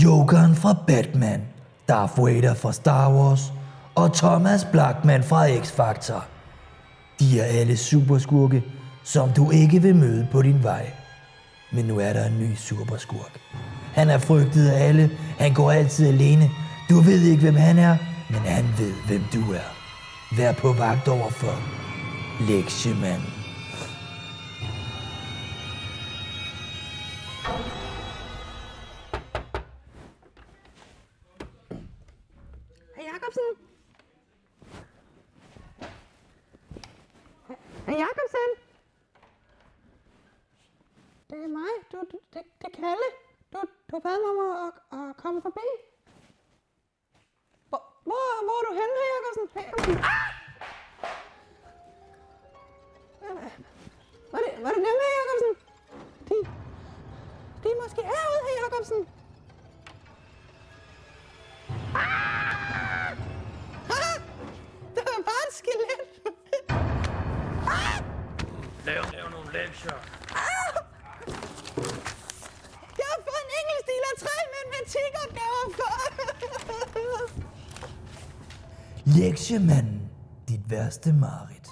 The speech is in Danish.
Jokeren fra Batman, Darth Vader fra Star Wars og Thomas Blackman fra X-Factor. De er alle superskurke, som du ikke vil møde på din vej. Men nu er der en ny superskurk. Han er frygtet af alle, han går altid alene. Du ved ikke, hvem han er, men han ved, hvem du er. Vær på vagt overfor Lektiemanden. Herr Jacobsen? Herr Jacobsen? Det er mig. Det er Kalle. Du bad mig om at komme forbi. Hvor er du henne, herr Jacobsen? Var det dem, herr Jacobsen? De er måske herude, herr Jacobsen. Det var bare et skelet. Lav nogle lektier. Jeg har fået en engelsk-stil og 3 matematikopgaver for. Lektiemanden, dit værste mareridt.